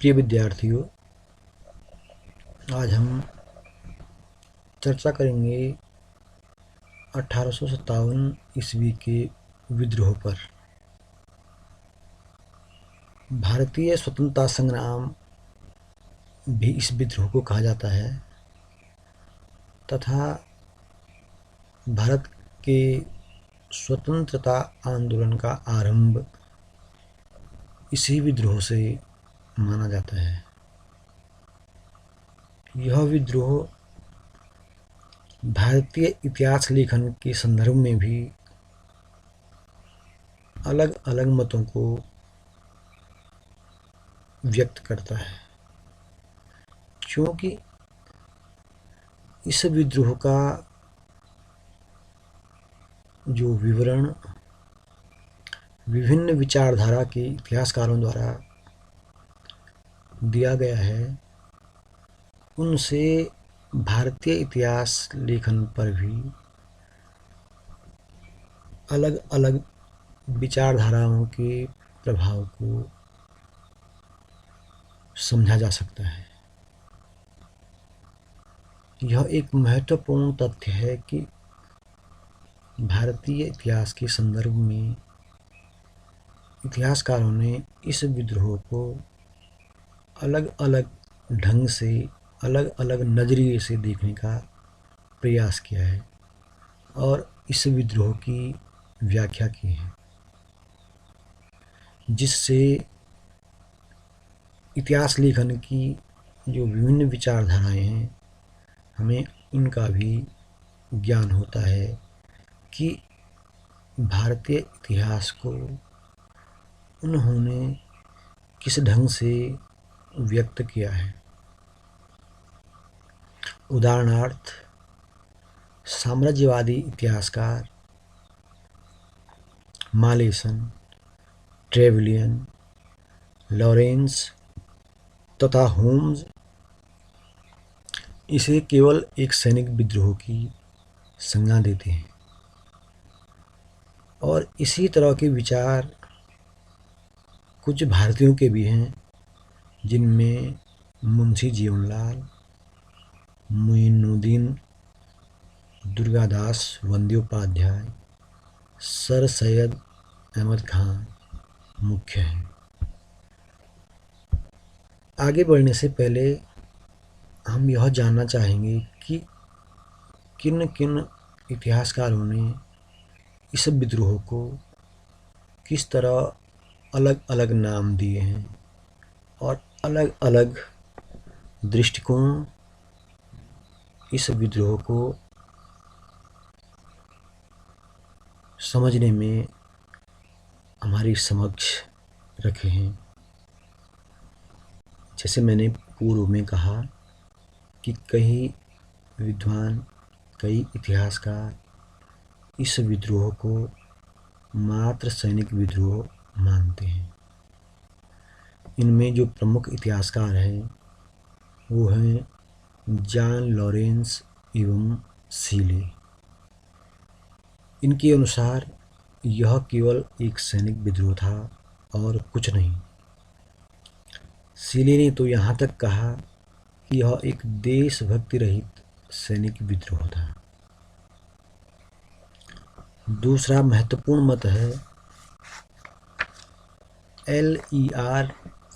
प्रिय विद्यार्थियों, आज हम चर्चा करेंगे 1857 ईस्वी के विद्रोह पर। भारतीय स्वतंत्रता संग्राम भी इस विद्रोह को कहा जाता है तथा भारत के स्वतंत्रता आंदोलन का आरंभ इसी विद्रोह से माना जाता है। यह विद्रोह भारतीय इतिहास लेखन के संदर्भ में भी अलग अलग मतों को व्यक्त करता है, क्योंकि इस विद्रोह का जो विवरण विभिन्न विचारधारा के इतिहासकारों द्वारा दिया गया है, उनसे भारतीय इतिहास लेखन पर भी अलग अलग विचारधाराओं के प्रभाव को समझा जा सकता है। यह एक महत्वपूर्ण तथ्य है कि भारतीय इतिहास के संदर्भ में इतिहासकारों ने इस विद्रोह को अलग अलग ढंग से, अलग अलग नज़रिए से देखने का प्रयास किया है और इस विद्रोह की व्याख्या की है, जिससे इतिहास लेखन की जो विभिन्न विचारधाराएं हैं, हमें उनका भी ज्ञान होता है कि भारतीय इतिहास को उन्होंने किस ढंग से व्यक्त किया है। उदाहरणार्थ, साम्राज्यवादी इतिहासकार मालेसन, ट्रेवलियन, लॉरेंस तथा होम्स इसे केवल एक सैनिक विद्रोह की संज्ञा देते हैं और इसी तरह के विचार कुछ भारतीयों के भी हैं, जिनमें मुंशी जीवनलाल, मुइनुद्दीन दुर्गादास बंद्योपाध्याय, सर सैयद अहमद खान मुख्य हैं। आगे बढ़ने से पहले हम यह जानना चाहेंगे कि किन किन इतिहासकारों ने इस विद्रोह को किस तरह अलग अलग नाम दिए हैं और अलग अलग दृष्टिकोण इस विद्रोह को समझने में हमारी समक्ष रखे हैं। जैसे मैंने पूर्व में कहा कि कई विद्वान, कई इतिहासकार इस विद्रोह को मात्र सैनिक विद्रोह मानते हैं। इनमें जो प्रमुख इतिहासकार हैं वो हैं जॉन लॉरेंस एवं सीले। इनके अनुसार यह केवल एक सैनिक विद्रोह था और कुछ नहीं। सीले ने तो यहाँ तक कहा कि यह एक देशभक्ति रहित सैनिक विद्रोह था। दूसरा महत्वपूर्ण मत है L.E.R.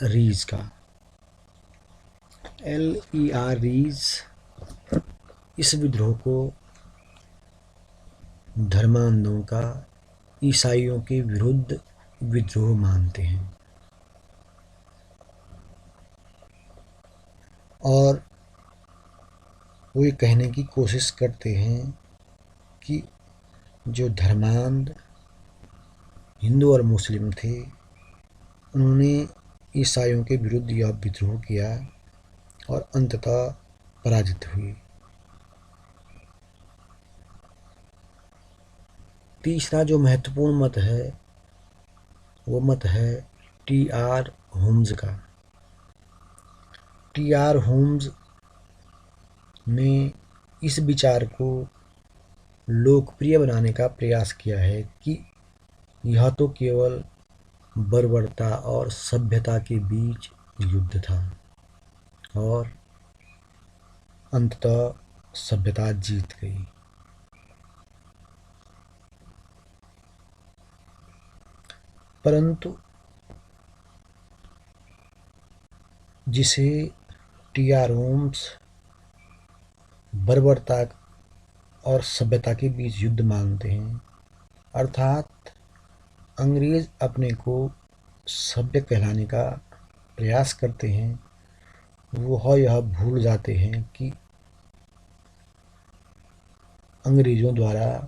रीज का। L.E.R. रीज इस विद्रोह को धर्मांधों का ईसाइयों के विरुद्ध विद्रोह मानते हैं और वो ये कहने की कोशिश करते हैं कि जो धर्मांध हिंदू और मुस्लिम थे, उन्होंने ईसाइयों के विरुद्ध यह विद्रोह किया और अंततः पराजित हुए। तीसरा जो महत्वपूर्ण मत है वो मत है T.R. होम्स का। T.R. होम्स ने इस विचार को लोकप्रिय बनाने का प्रयास किया है कि यह तो केवल बर्बरता और सभ्यता के बीच युद्ध था और अंततः सभ्यता जीत गई। परंतु जिसे टी.आर. होम्स बर्बरता और सभ्यता के बीच युद्ध मानते हैं, अर्थात अंग्रेज अपने को सभ्य कहलाने का प्रयास करते हैं, वह यह भूल जाते हैं कि अंग्रेजों द्वारा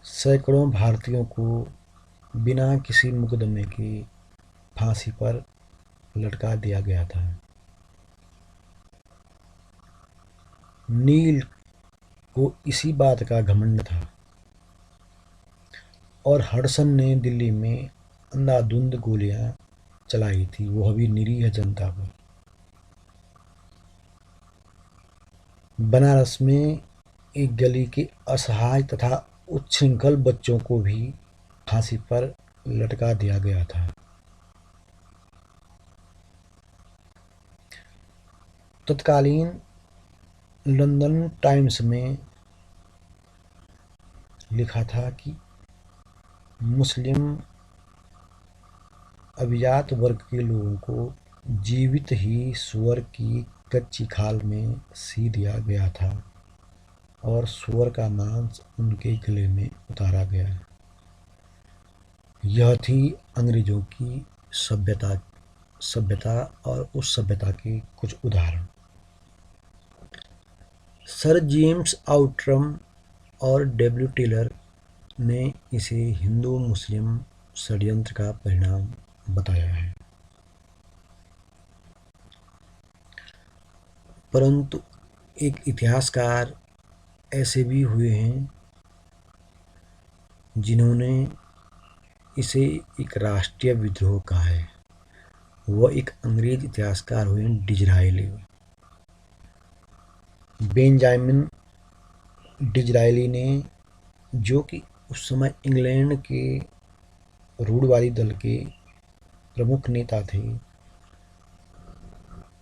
सैकड़ों भारतीयों को बिना किसी मुकदमे के फांसी पर लटका दिया गया था। नील को इसी बात का घमंड था और हडसन ने दिल्ली में अंधाधुंध गोलियां चलाई थी, वह भी निरीह जनता पर। बनारस में एक गली के असहाय तथा उच्छृंखल बच्चों को भी फांसी पर लटका दिया गया था। तत्कालीन लंदन टाइम्स में लिखा था कि मुस्लिम अभिजात वर्ग के लोगों को जीवित ही सूअर की कच्ची खाल में सी दिया गया था और सूअर का मांस उनके गले में उतारा गया। यह थी अंग्रेजों की सभ्यता और उस सभ्यता के कुछ उदाहरण। सर जेम्स आउट्रम और डब्ल्यू टेलर ने इसे हिंदू मुस्लिम षड्यंत्र का परिणाम बताया है। परंतु एक इतिहासकार ऐसे भी हुए हैं जिन्होंने इसे एक राष्ट्रीय विद्रोह कहा है। वह एक अंग्रेज इतिहासकार हुए डिज़रायली। बेंजामिन डिज़रायली ने, जो कि उस समय इंग्लैंड के रूढ़िवादी दल के प्रमुख नेता थे,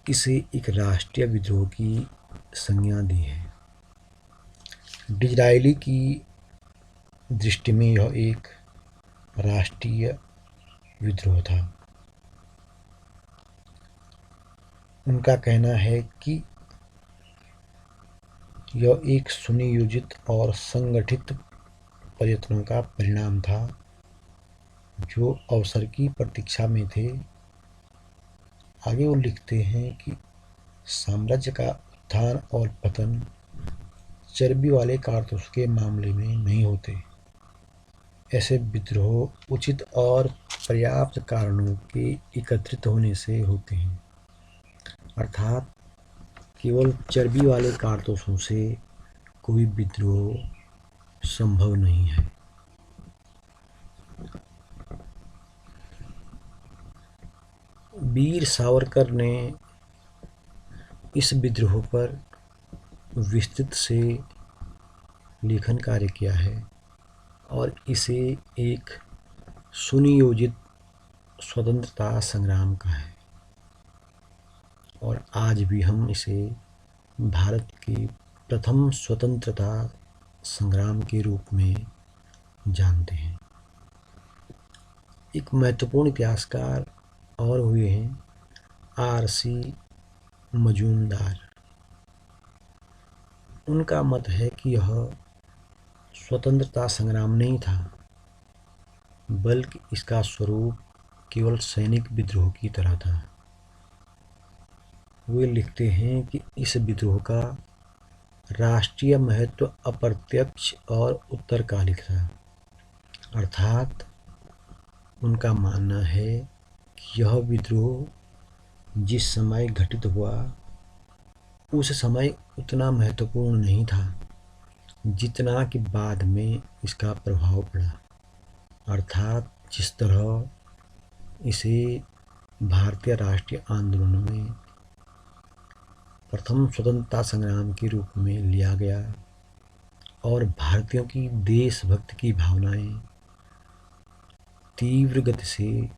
इसे एक राष्ट्रीय विद्रोह की संज्ञा दी है। डिज़रायली की दृष्टि में यह एक राष्ट्रीय विद्रोह था। उनका कहना है कि यह एक सुनियोजित और संगठित प्रयत्नों का परिणाम था जो अवसर की प्रतीक्षा में थे। आगे वो लिखते हैं कि साम्राज्य का उत्थान और पतन चर्बी वाले कारतूस के मामले में नहीं होते। ऐसे विद्रोह उचित और पर्याप्त कारणों के एकत्रित होने से होते हैं, अर्थात केवल चर्बी वाले कारतूसों से कोई विद्रोह संभव नहीं है। वीर सावरकर ने इस विद्रोह पर विस्तृत से लेखन कार्य किया है और इसे एक सुनियोजित स्वतंत्रता संग्राम का है और आज भी हम इसे भारत के प्रथम स्वतंत्रता संग्राम के रूप में जानते हैं। एक महत्वपूर्ण इतिहासकार और हुए हैं R.C. मजूमदार। उनका मत है कि यह स्वतंत्रता संग्राम नहीं था, बल्कि इसका स्वरूप केवल सैनिक विद्रोह की तरह था। वे लिखते हैं कि इस विद्रोह का राष्ट्रीय महत्व अप्रत्यक्ष और उत्तरकालिक था, अर्थात उनका मानना है कि यह विद्रोह जिस समय घटित हुआ उस समय उतना महत्वपूर्ण नहीं था जितना कि बाद में इसका प्रभाव पड़ा, अर्थात जिस तरह इसे भारतीय राष्ट्रीय आंदोलन में प्रथम स्वतंत्रता संग्राम के रूप में लिया गया और भारतीयों की देशभक्ति की भावनाएं तीव्र गति से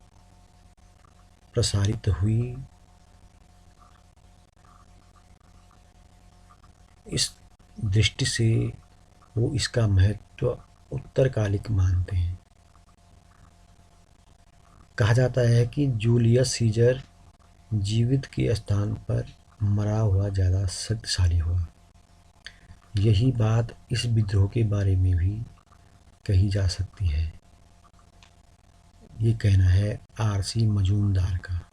प्रसारित हुई, इस दृष्टि से वो इसका महत्व उत्तरकालिक मानते हैं। कहा जाता है कि जूलियस सीजर जीवित के स्थान पर मरा हुआ ज़्यादा शक्तिशाली हुआ। यही बात इस विद्रोह के बारे में भी कही जा सकती है। ये कहना है आर.सी. मजूमदार का।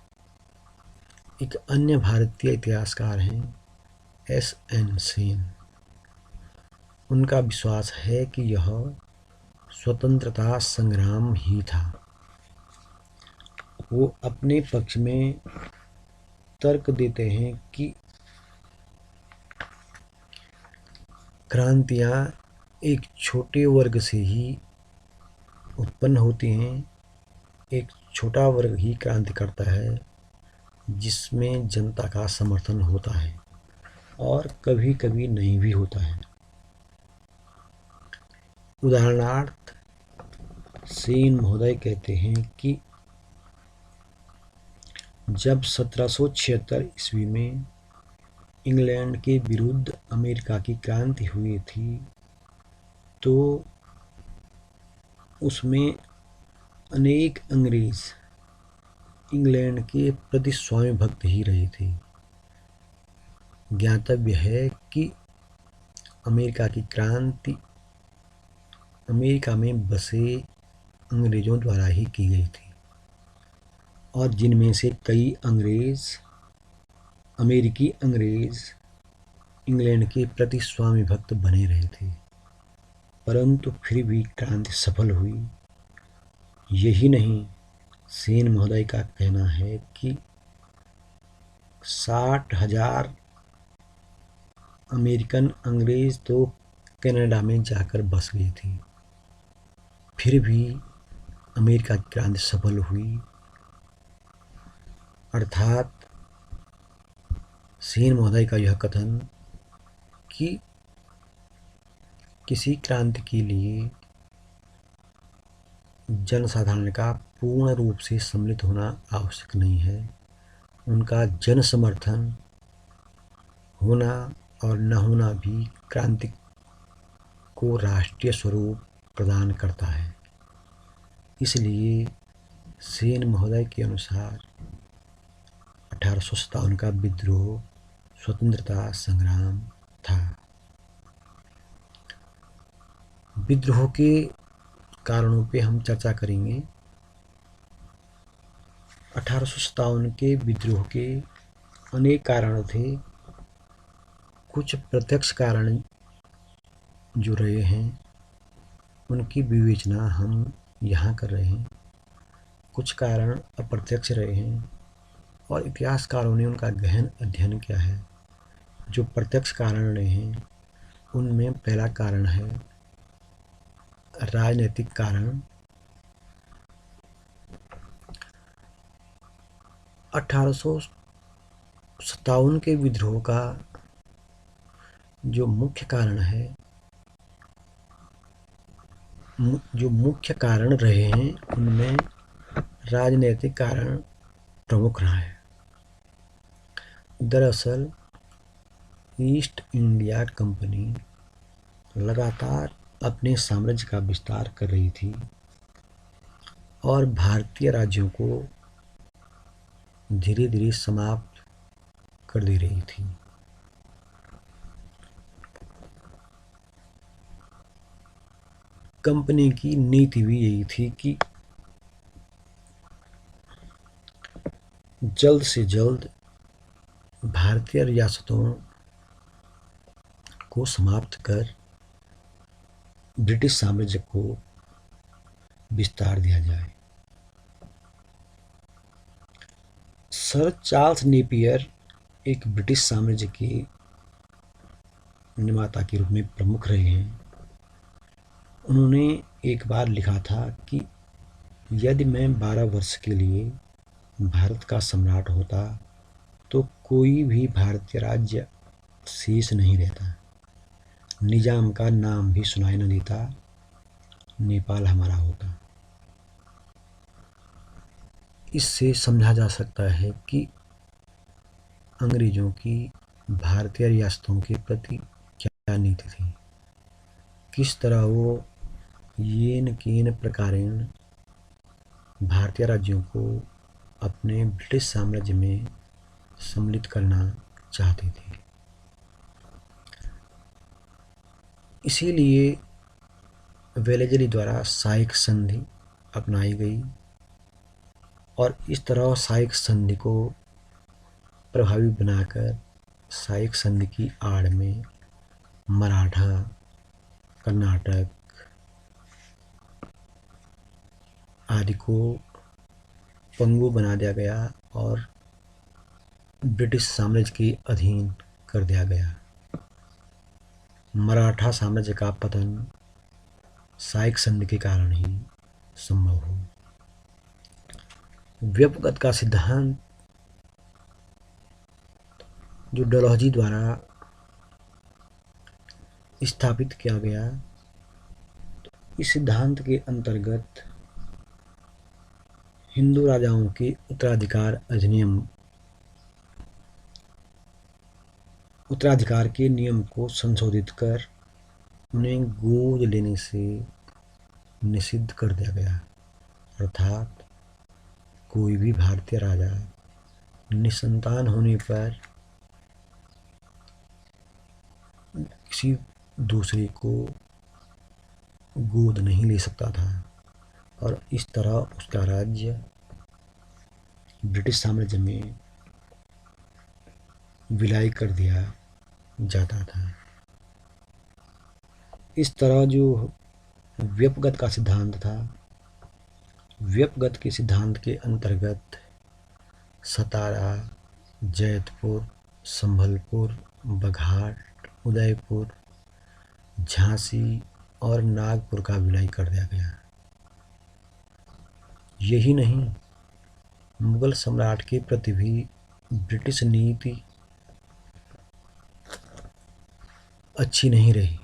एक अन्य भारतीय इतिहासकार हैं एस.एन. सेन। उनका विश्वास है कि यह स्वतंत्रता संग्राम ही था। वो अपने पक्ष में तर्क देते हैं कि क्रांतियाँ एक छोटे वर्ग से ही उत्पन्न होती हैं। एक छोटा वर्ग ही क्रांति करता है जिसमें जनता का समर्थन होता है और कभी कभी नहीं भी होता है। उदाहरणार्थ सेन महोदय कहते हैं कि जब 1776 ईस्वी में इंग्लैंड के विरुद्ध अमेरिका की क्रांति हुई थी तो उसमें अनेक अंग्रेज इंग्लैंड के प्रति स्वामी भक्त ही रहे थे। ज्ञातव्य है कि अमेरिका की क्रांति अमेरिका में बसे अंग्रेजों द्वारा ही की गई थी और जिनमें से कई अमेरिकी अंग्रेज इंग्लैंड के प्रति स्वामी भक्त बने रहे थे, परंतु फिर भी क्रांति सफल हुई। यही नहीं, सेन महोदय का कहना है कि 60,000 अमेरिकन अंग्रेज तो कनाडा में जाकर बस गई थी, फिर भी अमेरिका की क्रांति सफल हुई। अर्थात सेन महोदय का यह कथन कि किसी क्रांति के लिए जनसाधारण का पूर्ण रूप से सम्मिलित होना आवश्यक नहीं है। उनका जन समर्थन होना और न होना भी क्रांति को राष्ट्रीय स्वरूप प्रदान करता है। इसलिए सेन महोदय के अनुसार 1857 का विद्रोह स्वतंत्रता संग्राम था। विद्रोह के कारणों पे हम चर्चा करेंगे। 1857 के विद्रोह के अनेक कारण थे। कुछ प्रत्यक्ष कारण जो रहे हैं उनकी विवेचना हम यहाँ कर रहे हैं। कुछ कारण अप्रत्यक्ष रहे हैं और इतिहासकारों ने उनका गहन अध्ययन किया है। जो प्रत्यक्ष कारण रहे हैं उनमें पहला कारण है राजनीतिक कारण। 1857 के विद्रोह का जो मुख्य कारण रहे हैं उनमें राजनीतिक कारण प्रमुख रहा है। दरअसल ईस्ट इंडिया कंपनी लगातार अपने साम्राज्य का विस्तार कर रही थी और भारतीय राज्यों को धीरे धीरे समाप्त कर दे रही थी। कंपनी की नीति भी यही थी कि जल्द से जल्द भारतीय रियासतों को समाप्त कर ब्रिटिश साम्राज्य को विस्तार दिया जाए। सर चार्ल्स नेपियर एक ब्रिटिश साम्राज्य के निर्माता के रूप में प्रमुख रहे हैं। उन्होंने एक बार लिखा था कि यदि मैं 12 वर्ष के लिए भारत का सम्राट होता तो कोई भी भारतीय राज्य शेष नहीं रहता। निजाम का नाम भी सुनाई न देता। नेपाल हमारा होता। इससे समझा जा सकता है कि अंग्रेजों की भारतीय रियासतों के प्रति क्या नीति थी, किस तरह वो येन केन प्रकारेण भारतीय राज्यों को अपने ब्रिटिश साम्राज्य में सम्मिलित करना चाहती थी। इसीलिए वेलेजली द्वारा साइक संधि अपनाई गई और इस तरह साइक संधि को प्रभावी बनाकर साइक संधि की आड़ में मराठा, कर्नाटक आदि को पंगु बना दिया गया और ब्रिटिश साम्राज्य के अधीन कर दिया गया। मराठा साम्राज्य का पतन साइक संधि के कारण ही संभव हो। व्युत्पत्ति का सिद्धांत जो डलहौजी द्वारा स्थापित किया गया, इस सिद्धांत के अंतर्गत हिंदू राजाओं के उत्तराधिकार के नियम को संशोधित कर उन्हें गोद लेने से निषिद्ध कर दिया गया। अर्थात कोई भी भारतीय राजा निसंतान होने पर किसी दूसरे को गोद नहीं ले सकता था और इस तरह उसका राज्य ब्रिटिश साम्राज्य में विलय कर दिया जाता था। इस तरह जो व्युत्पत्ति का सिद्धांत था, व्युत्पत्ति के सिद्धांत के अंतर्गत सतारा, जैतपुर, संभलपुर, बघाट, उदयपुर, झांसी और नागपुर का विलय कर दिया गया। यही नहीं, मुगल सम्राट के प्रति भी ब्रिटिश नीति अच्छी नहीं रही।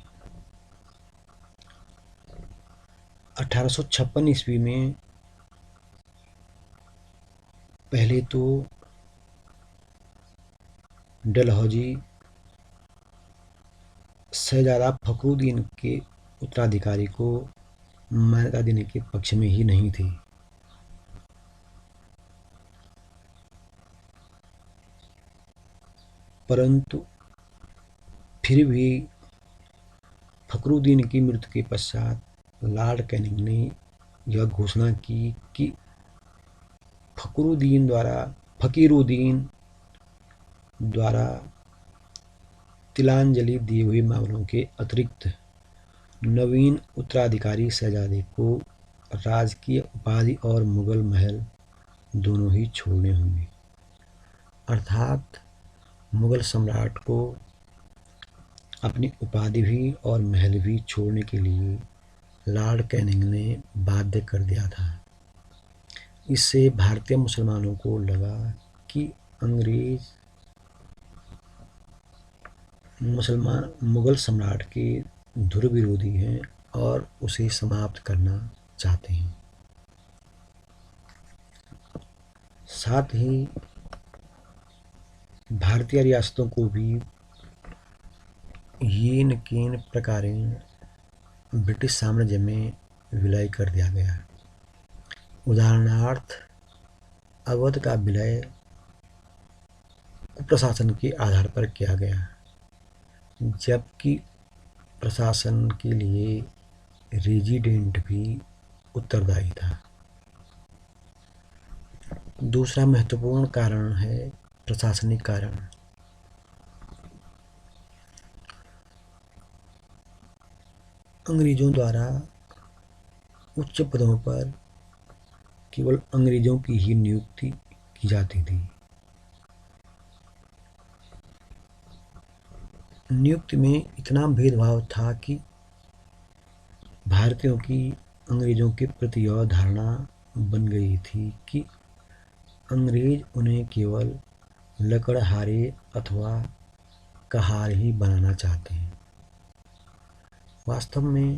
1856 ईस्वी में पहले तो डलहौजी शहजादा फखरुद्दीन के उत्तराधिकारी को मान्यता देने के पक्ष में ही नहीं थी। परंतु फिर भी फखरुद्दीन की मृत्यु के पश्चात लॉर्ड कैनिंग ने यह घोषणा की कि फखरुद्दीन द्वारा तिलांजलि दिए हुए मामलों के अतिरिक्त नवीन उत्तराधिकारी शहजादे को राजकीय उपाधि और मुगल महल दोनों ही छोड़ने होंगे। अर्थात मुगल सम्राट को अपनी उपाधि भी और महल भी छोड़ने के लिए लॉर्ड कैनिंग ने बाध्य कर दिया था। इससे भारतीय मुसलमानों को लगा कि अंग्रेज मुगल सम्राट के धुर विरोधी हैं और उसे समाप्त करना चाहते हैं। साथ ही भारतीय रियासतों को भी येन केन प्रकारेण ब्रिटिश साम्राज्य में विलय कर दिया गया। उदाहरणार्थ, अवध का विलय कुप्रशासन के आधार पर किया गया, जबकि प्रशासन के लिए रेजिडेंट भी उत्तरदायी था। दूसरा महत्वपूर्ण कारण है प्रशासनिक कारण। अंग्रेजों द्वारा उच्च पदों पर केवल अंग्रेजों की ही नियुक्ति की जाती थी। नियुक्ति में इतना भेदभाव था कि भारतीयों की अंग्रेजों के प्रति यह धारणा बन गई थी कि अंग्रेज उन्हें केवल लकड़हारे अथवा कहार ही बनाना चाहते हैं। वास्तव में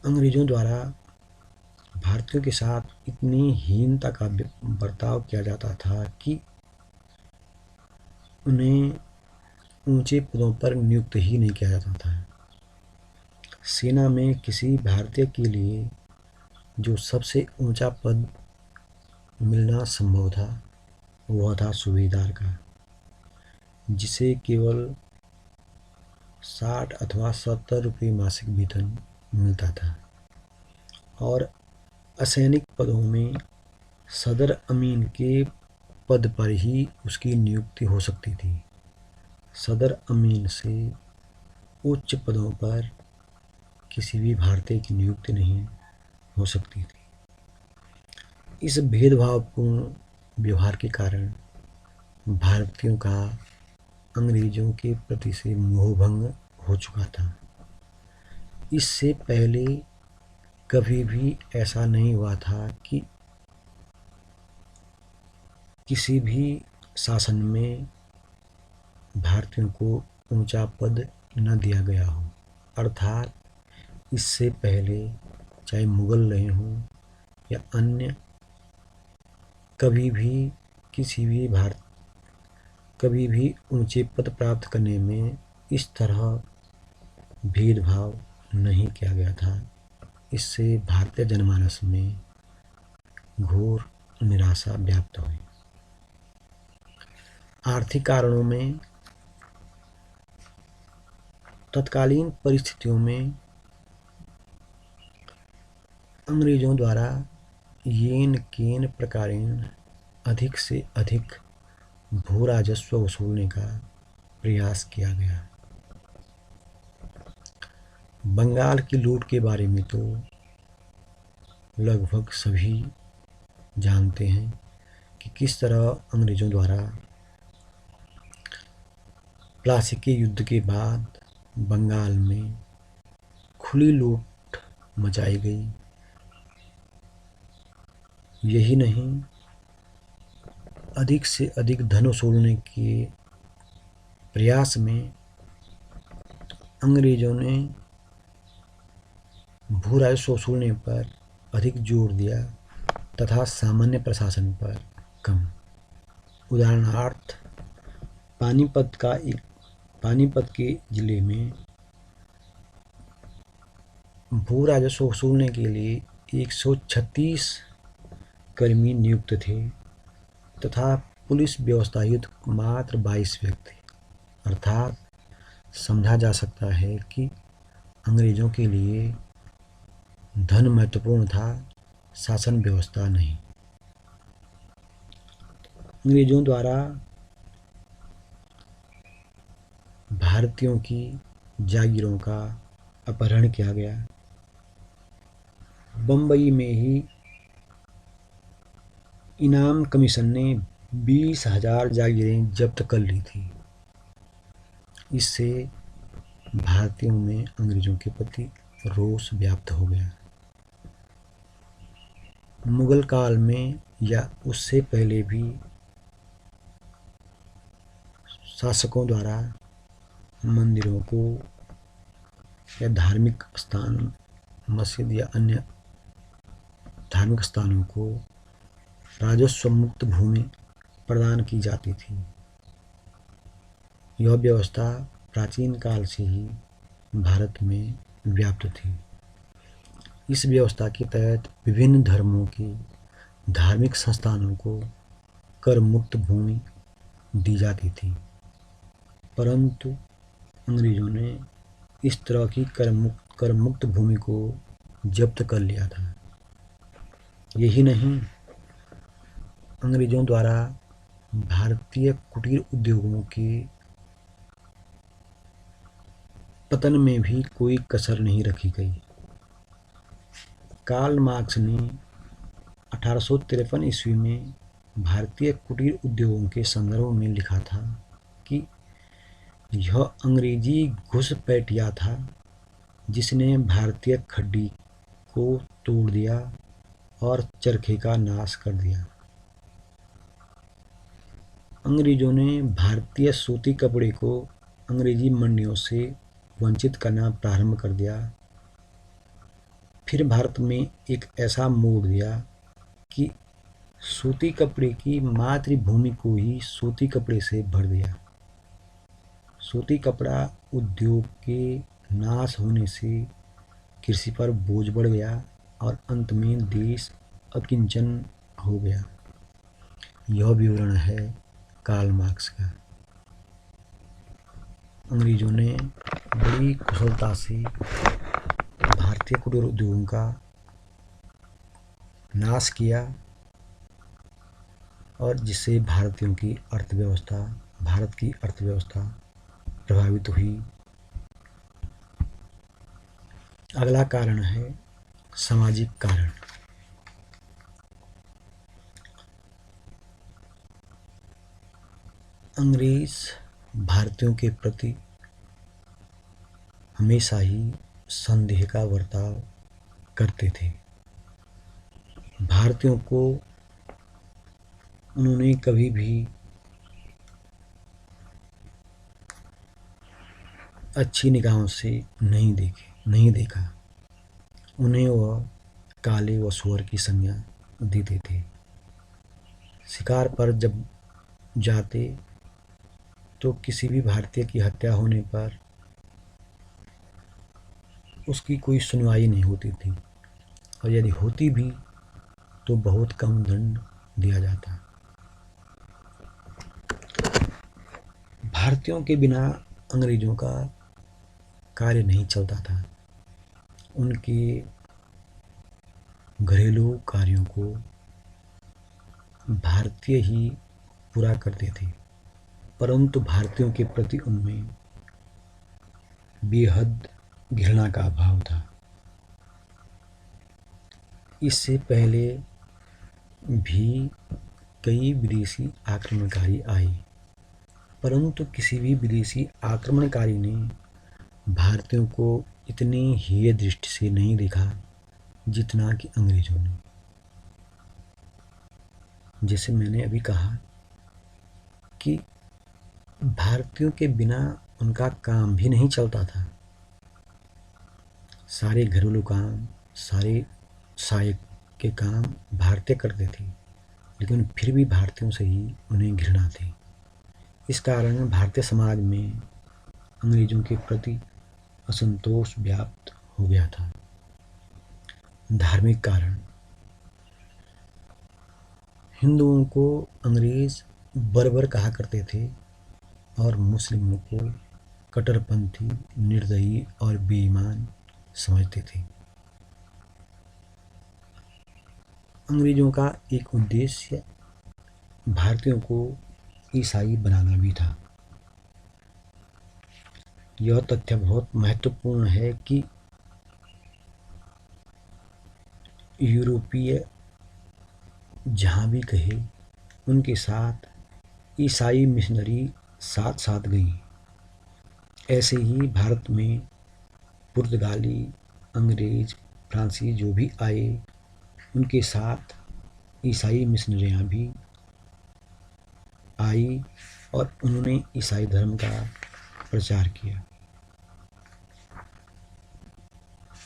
अंग्रेजों द्वारा भारतीयों के साथ इतनी हीनता का बर्ताव किया जाता था कि उन्हें ऊंचे पदों पर नियुक्त ही नहीं किया जाता था। सेना में किसी भारतीय के लिए जो सबसे ऊंचा पद मिलना संभव था वह था सूबेदार का, जिसे केवल 60 अथवा 70 रुपये मासिक वेतन मिलता था। और असैनिक पदों में सदर अमीन के पद पर ही उसकी नियुक्ति हो सकती थी। सदर अमीन से उच्च पदों पर किसी भी भारतीय की नियुक्ति नहीं हो सकती थी। इस भेदभावपूर्ण व्यवहार के कारण भारतीयों का अंग्रेजों के प्रति से मोहभंग हो चुका था। इससे पहले कभी भी ऐसा नहीं हुआ था कि किसी भी शासन में भारतीयों को ऊंचा पद न दिया गया हो। अर्थात इससे पहले चाहे मुगल रहे हों या अन्य, कभी भी किसी भी कभी भी ऊंचे पद प्राप्त करने में इस तरह भेदभाव नहीं किया गया था। इससे भारतीय जनमानस में घोर निराशा व्याप्त हुई। आर्थिक कारणों में तत्कालीन परिस्थितियों में अंग्रेजों द्वारा येन केन प्रकारेण अधिक से अधिक भू राजस्व वसूलने का प्रयास किया गया। बंगाल की लूट के बारे में तो लगभग सभी जानते हैं कि किस तरह अंग्रेजों द्वारा प्लासी के युद्ध के बाद बंगाल में खुली लूट मचाई गई। यही नहीं, अधिक से अधिक धन वसूलने के प्रयास में अंग्रेजों ने भू राजस्व वसूलने पर अधिक जोर दिया तथा सामान्य प्रशासन पर कम। उदाहरणार्थ, पानीपत के जिले में भू राजस्व वसूलने के लिए 136 कर्मी नियुक्त थे तथा पुलिस व्यवस्थायुक्त मात्र 22 व्यक्ति थे। अर्थात समझा जा सकता है कि अंग्रेजों के लिए धन महत्वपूर्ण था, शासन व्यवस्था नहीं। अंग्रेजों द्वारा भारतीयों की जागीरों का अपहरण किया गया। बम्बई में ही इनाम कमीशन ने 20,000 जागीरें जब्त कर ली थी। इससे भारतीयों में अंग्रेजों के प्रति रोष व्याप्त हो गया। मुगल काल में या उससे पहले भी शासकों द्वारा मंदिरों को या धार्मिक स्थान, मस्जिद या अन्य धार्मिक स्थानों को राजस्व मुक्त भूमि प्रदान की जाती थी। यह व्यवस्था प्राचीन काल से ही भारत में व्याप्त थी। इस व्यवस्था के तहत विभिन्न धर्मों के धार्मिक संस्थानों को कर मुक्त भूमि दी जाती थी, परंतु अंग्रेजों ने इस तरह की कर मुक्त भूमि को जब्त कर लिया था। यही नहीं, अंग्रेजों द्वारा भारतीय कुटीर उद्योगों के पतन में भी कोई कसर नहीं रखी गई। कार्ल मार्क्स ने 1853 ईस्वी में भारतीय कुटीर उद्योगों के संदर्भ में लिखा था कि यह अंग्रेजी घुसपैठिया था जिसने भारतीय खड्डी को तोड़ दिया और चरखे का नाश कर दिया। अंग्रेजों ने भारतीय सूती कपड़े को अंग्रेजी मंडियों से वंचित करना प्रारंभ कर दिया। फिर भारत में एक ऐसा मोड़ दिया कि सूती कपड़े की मातृभूमि को ही सूती कपड़े से भर दिया। सूती कपड़ा उद्योग के नाश होने से कृषि पर बोझ बढ़ गया और अंत में देश अकिंचन हो गया। यह विवरण है कार्ल मार्क्स का। अंग्रेजों ने बड़ी कुशलता से भारतीय कुटीर उद्योगों का नाश किया और जिससे भारत की अर्थव्यवस्था प्रभावित हुई। अगला कारण है सामाजिक कारण। अंग्रेज भारतीयों के प्रति हमेशा ही संदेह का बर्ताव करते थे। भारतीयों को उन्होंने कभी भी अच्छी निगाहों से नहीं देखा। उन्हें वह काले व सुअर की संज्ञा देते थे। शिकार पर जब जाते तो किसी भी भारतीय की हत्या होने पर उसकी कोई सुनवाई नहीं होती थी और यदि होती भी तो बहुत कम दंड दिया जाता। भारतीयों के बिना अंग्रेजों का कार्य नहीं चलता था। उनके घरेलू कार्यों को भारतीय ही पूरा करते थे, परंतु भारतीयों के प्रति उनमें बेहद घृणा का अभाव था। इससे पहले भी कई विदेशी आक्रमणकारी आए, परंतु किसी भी विदेशी आक्रमणकारी ने भारतीयों को इतनी हेय दृष्टि से नहीं देखा जितना कि अंग्रेजों ने। जैसे मैंने अभी कहा कि भारतीयों के बिना उनका काम भी नहीं चलता था। सारे घरेलू काम, सारे सहायक के काम भारतीय करते थे, लेकिन फिर भी भारतीयों से ही उन्हें घृणा थी। इस कारण भारतीय समाज में अंग्रेजों के प्रति असंतोष व्याप्त हो गया था। धार्मिक कारण। हिंदुओं को अंग्रेज बर्बर कहा करते थे और मुस्लिमों को कट्टरपंथी, निर्दयी और बेईमान समझते थे। अंग्रेजों का एक उद्देश्य भारतीयों को ईसाई बनाना भी था। यह तथ्य बहुत महत्वपूर्ण है कि यूरोपीय जहाँ भी गए उनके साथ ईसाई मिशनरी साथ साथ गई। ऐसे ही भारत में पुर्तगाली, अंग्रेज, फ्रांसीसी जो भी आए उनके साथ ईसाई मिशनरियाँ भी आई और उन्होंने ईसाई धर्म का प्रचार किया।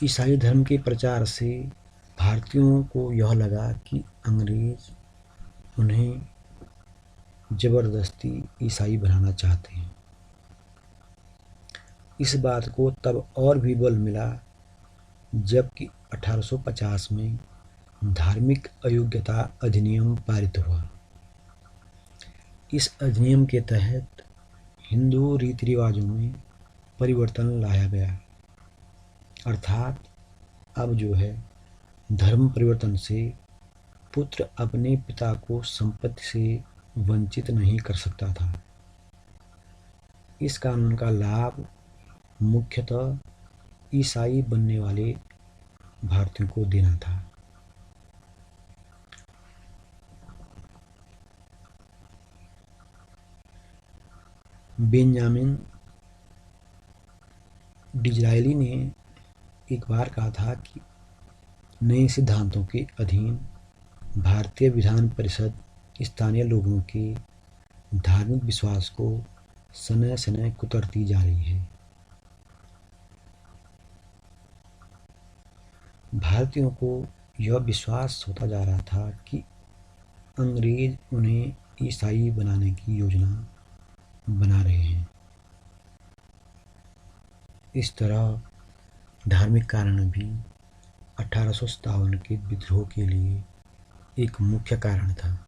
ईसाई धर्म के प्रचार से भारतीयों को यह लगा कि अंग्रेज उन्हें जबरदस्ती ईसाई बनाना चाहते हैं। इस बात को तब और भी बल मिला जबकि 1850 में धार्मिक अयोग्यता अधिनियम पारित हुआ। इस अधिनियम के तहत हिंदू रीति रिवाजों में परिवर्तन लाया गया, अर्थात अब जो है धर्म परिवर्तन से पुत्र अपने पिता को संपत्ति से वंचित नहीं कर सकता था। इस कानून का लाभ मुख्यतः ईसाई बनने वाले भारतीयों को देना था। बेंजामिन डिज़रायली ने एक बार कहा था कि नए सिद्धांतों के अधीन भारतीय विधान परिषद स्थानीय लोगों के धार्मिक विश्वास को समय समय कुतरती जा रही है। भारतीयों को यह विश्वास होता जा रहा था कि अंग्रेज उन्हें ईसाई बनाने की योजना बना रहे हैं। इस तरह धार्मिक कारण भी 1857 के विद्रोह के लिए एक मुख्य कारण था।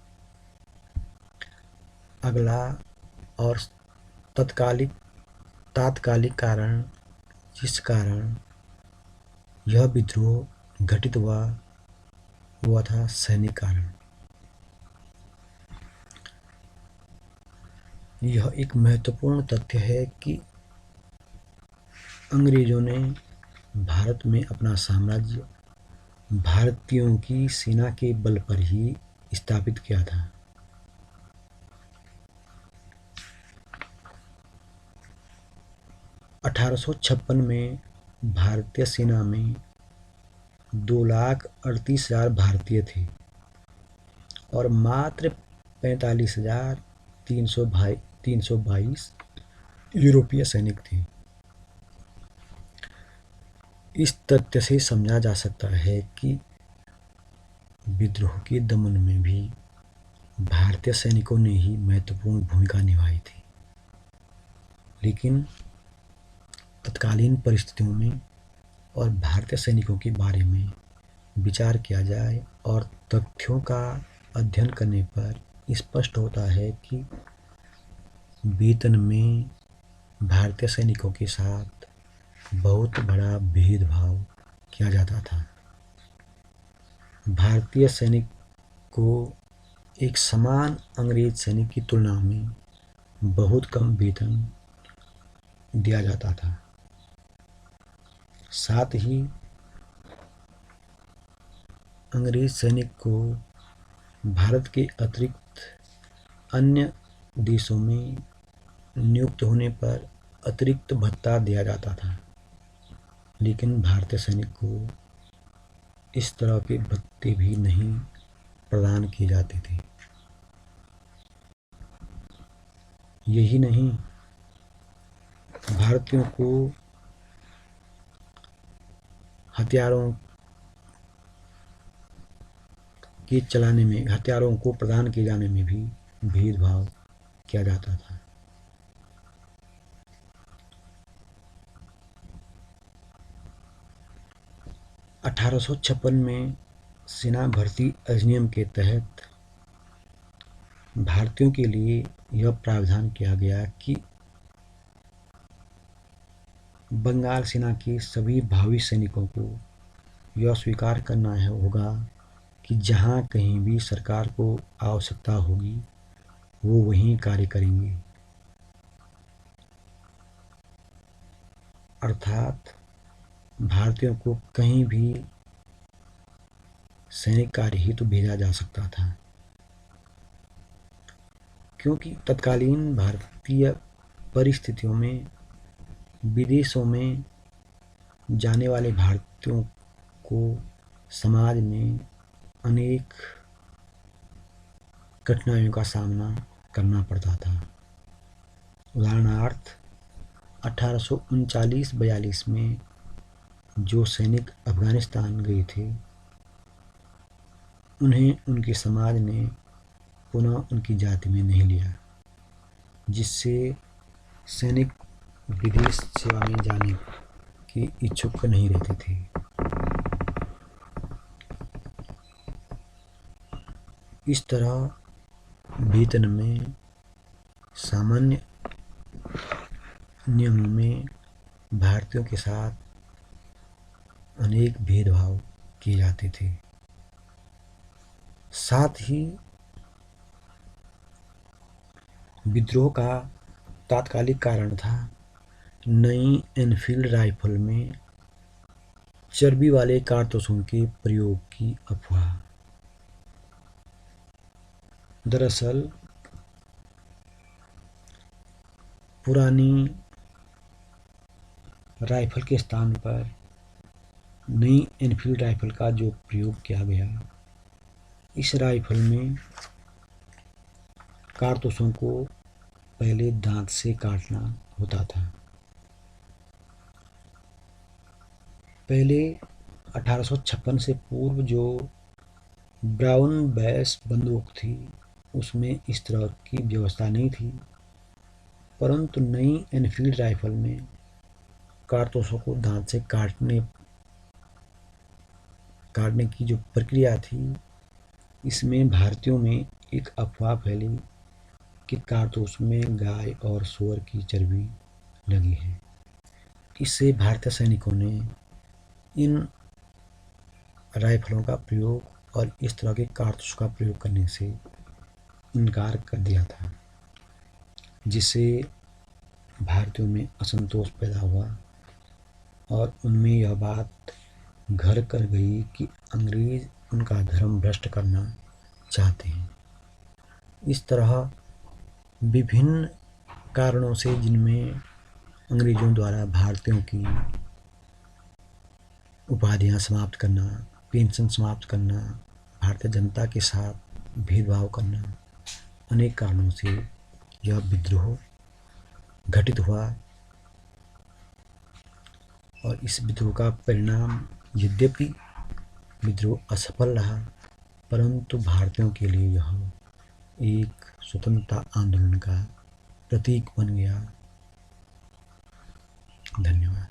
अगला और तात्कालिक कारण जिस कारण यह विद्रोह घटित हुआ था सैनिक कारण। यह एक महत्वपूर्ण तथ्य है कि अंग्रेजों ने भारत में अपना साम्राज्य भारतीयों की सेना के बल पर ही स्थापित किया था। (1856) में भारतीय सेना में 2,38,000 भारतीय थे और मात्र 45,322 यूरोपीय सैनिक थे। इस तथ्य से समझा जा सकता है कि विद्रोह के दमन में भी भारतीय सैनिकों ने ही महत्वपूर्ण भूमिका निभाई थी। लेकिन तत्कालीन परिस्थितियों में और भारतीय सैनिकों के बारे में विचार किया जाए और तथ्यों का अध्ययन करने पर स्पष्ट होता है कि वेतन में भारतीय सैनिकों के साथ बहुत बड़ा भेदभाव किया जाता था। भारतीय सैनिक को एक समान अंग्रेज सैनिक की तुलना में बहुत कम वेतन दिया जाता था। साथ ही अंग्रेज सैनिक को भारत के अतिरिक्त अन्य देशों में नियुक्त होने पर अतिरिक्त भत्ता दिया जाता था, लेकिन भारतीय सैनिक को इस तरह के भत्ते भी नहीं प्रदान किए जाते थे। यही नहीं, भारतीयों को हथियारों को प्रदान किए जाने में भी भेदभाव किया जाता था। (1856) में सेना भर्ती अधिनियम के तहत भारतीयों के लिए यह प्रावधान किया गया कि बंगाल सेना के सभी भावी सैनिकों को यह स्वीकार करना होगा कि जहाँ कहीं भी सरकार को आवश्यकता होगी वो वहीं कार्य करेंगे। अर्थात भारतीयों को कहीं भी सैनिक कार्य हेतु भेजा जा सकता था, क्योंकि तत्कालीन भारतीय परिस्थितियों में विदेशों में जाने वाले भारतीयों को समाज में अनेक कठिनाइयों का सामना करना पड़ता था। उदाहरणार्थ 1839-42 में जो सैनिक अफगानिस्तान गए थे, उन्हें उनके समाज ने पुनः उनकी जाति में नहीं लिया, जिससे सैनिक विदेश सेवा में जाने के इच्छुक नहीं रहते थे। इस तरह वेतन में सामान्य नियमों में भारतीयों के साथ अनेक भेदभाव किए जाते थे। साथ ही विद्रोह का तात्कालिक कारण था नई एनफील्ड राइफल में चर्बी वाले कारतूसों के प्रयोग की अफवाह। दरअसल पुरानी राइफल के स्थान पर नई एनफील्ड राइफल का जो प्रयोग किया गया, इस राइफल में कारतूसों को पहले दांत से काटना होता था। पहले 1856 से पूर्व जो ब्राउन बैस बंदूक थी उसमें इस तरह की व्यवस्था नहीं थी, परंतु नई एनफील्ड राइफल में कारतूसों को दांत से काटने की जो प्रक्रिया थी, इसमें भारतीयों में एक अफवाह फैली कि कारतूस में गाय और सूअर की चर्बी लगी है। इससे भारतीय सैनिकों ने इन राइफलों का प्रयोग और इस तरह के कारतूस का प्रयोग करने से इनकार कर दिया था, जिससे भारतीयों में असंतोष पैदा हुआ और उनमें यह बात घर कर गई कि अंग्रेज उनका धर्म भ्रष्ट करना चाहते हैं। इस तरह विभिन्न कारणों से, जिनमें अंग्रेजों द्वारा भारतीयों की उपाधियां समाप्त करना, पेंशन समाप्त करना, भारतीय जनता के साथ भेदभाव करना, अनेक कारणों से यह विद्रोह घटित हुआ और इस विद्रोह का परिणाम, यद्यपि विद्रोह असफल रहा, परंतु भारतीयों के लिए यह एक स्वतंत्रता आंदोलन का प्रतीक बन गया। धन्यवाद।